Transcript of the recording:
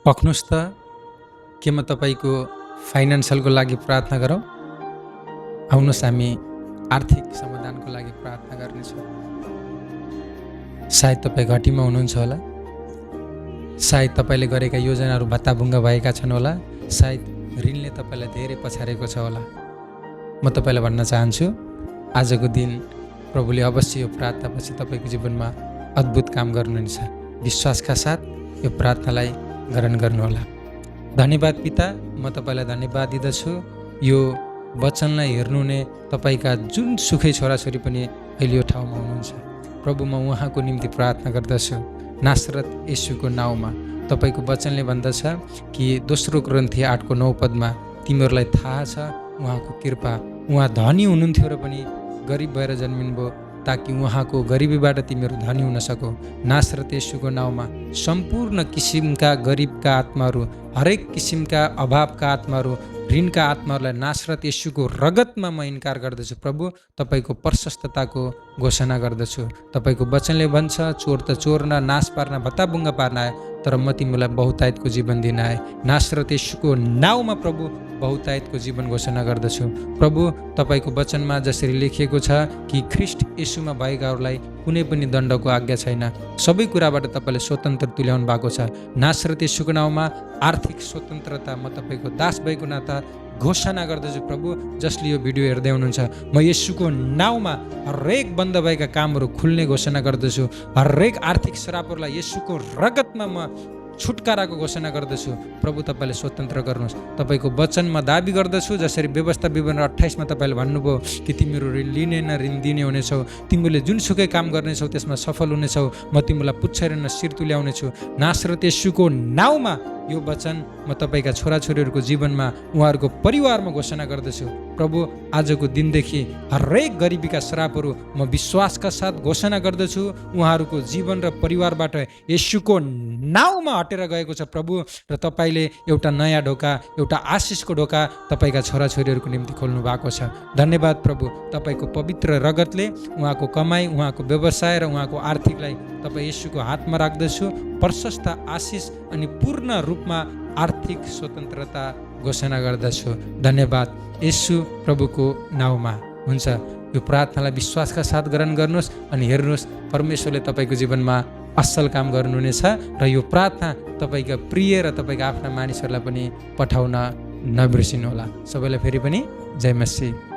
पख्नुस् त के म तपाईँको फाइनान्सियलको लागि प्रार्थना गरौँ? आउनुहोस् हामी आर्थिक समाधानको लागि प्रार्थना गर्नेछौँ। सायद तपाईँ घटीमा हुनुहुन्छ होला, सायद तपाईँले गरेका योजनाहरू भत्ताभुङ्ग भएका छन् होला, सायद ऋणले तपाईँलाई धेरै पछारेको छ होला। म तपाईँलाई भन्न चाहन्छु, आजको दिन प्रभुले अवश्य यो प्रार्थनापछि तपाईँको जीवनमा अद्भुत काम गर्नुहुनेछ। विश्वासका साथ यो प्रार्थनालाई ग्रहण गर्नुहोला। धन्यवाद पिता, म तपाईँलाई धन्यवाद दिँदछु। यो वचनलाई हेर्नुहुने तपाईँका जुनसुकै छोराछोरी पनि अहिले यो ठाउँमा हुनुहुन्छ, प्रभु म उहाँको निम्ति प्रार्थना गर्दछु नासरत येशूको नाउँमा। तपाईँको वचनले भन्दछ कि 2 कोरिन्थी 8:9 पदमा तिमीहरूलाई थाहा छ उहाँको कृपा, उहाँ धनी हुनुहुन्थ्यो र पनि गरिब भएर जन्मिनुभयो ताकि उहाँको गरिबीबाट तिमीहरू धनी हुन सको। नासरत येशूको नाउँमा सम्पूर्ण किसिमका गरिबका आत्माहरू, हरेक किसिमका अभावका आत्माहरू, ऋणका आत्माहरूलाई नासरत येशूको रगतमा म इन्कार गर्दछु। प्रभु तपाईँको प्रशस्तताको घोषणा गर्दछु। तपाईँको वचनले भन्छ चोर त चोर्न, नाश पार्न, भत्ताभुङ्ग पार्न आए, तर म तिमीलाई बहुतायतको जीवन दिन आए। नासरत येशूको नाउँमा प्रभु बहुतायतको जीवन घोषणा गर्दछु। प्रभु तपाईँको वचनमा जसरी लेखिएको छ कि ख्रिस्ट येशूमा भएकाहरूलाई कुनै पनि दण्डको आज्ञा छैन, सबै कुराबाट तपाईँले स्वतन्त्र तुल्याउनु भएको छ। नासरत येशूको नाउँमा आर्थिक स्वतन्त्रता म तपाईँको दास भएको नाता घोषणा गर्दछु। प्रभु जसले यो भिडियो हेर्दै हुनुहुन्छ, म येशूको नाउँमा हरेक बन्द भएका कामहरू खुल्ने घोषणा गर्दछु। हरेक आर्थिक श्रापहरूलाई येशूको रगतमा म छुटकाराको घोषणा गर्दछु। प्रभु तपाईँले स्वतन्त्र गर्नुहोस्। तपाईँको वचनमा दाबी गर्दछु जसरी व्यवस्था विवरण 28मा तपाईँले भन्नुभयो कि तिमीहरू ऋण लिने न ऋण दिने हुनेछौ, तिमीले जुनसुकै काम गर्नेछौ त्यसमा सफल हुनेछौ, म तिमीलाई पुच्छर न शिर तुल्याउनेछु। नासरत येशूको नाउँमा यो वचन म तपाईँका छोराछोरीहरूको जीवनमा, उहाँहरूको परिवारमा घोषणा गर्दछु। प्रभु आजको दिनदेखि हरेक गरिबीका श्रापहरू म विश्वासका साथ घोषणा गर्दछु। उहाँहरूको जीवन र परिवारबाट येशूको नाउँमा हटेर गएको छ प्रभु, र तपाईँले एउटा नयाँ ढोका, एउटा आशिषको ढोका तपाईँका छोराछोरीहरूको निम्ति खोल्नु भएको छ। धन्यवाद प्रभु, तपाईँको पवित्र रगतले उहाँको कमाई, उहाँको व्यवसाय र उहाँको आर्थिकलाई तपाईँ येशूको हातमा राख्दछु। प्रशस्त आशिष अनि पूर्ण रूपमा आर्थिक स्वतन्त्रता घोषणा गर्दछु। धन्यवाद येशू प्रभुको नाउँमा हुन्छ। यो प्रार्थनालाई विश्वासका साथ ग्रहण गर्नुहोस् अनि हेर्नुहोस् परमेश्वरले तपाईँको जीवनमा असल काम गर्नुहुनेछ र यो प्रार्थना तपाईँका प्रिय र तपाईँका आफ्ना मानिसहरूलाई पनि पठाउन नबिर्सिनुहोला। सबैलाई फेरि पनि जय मसीह।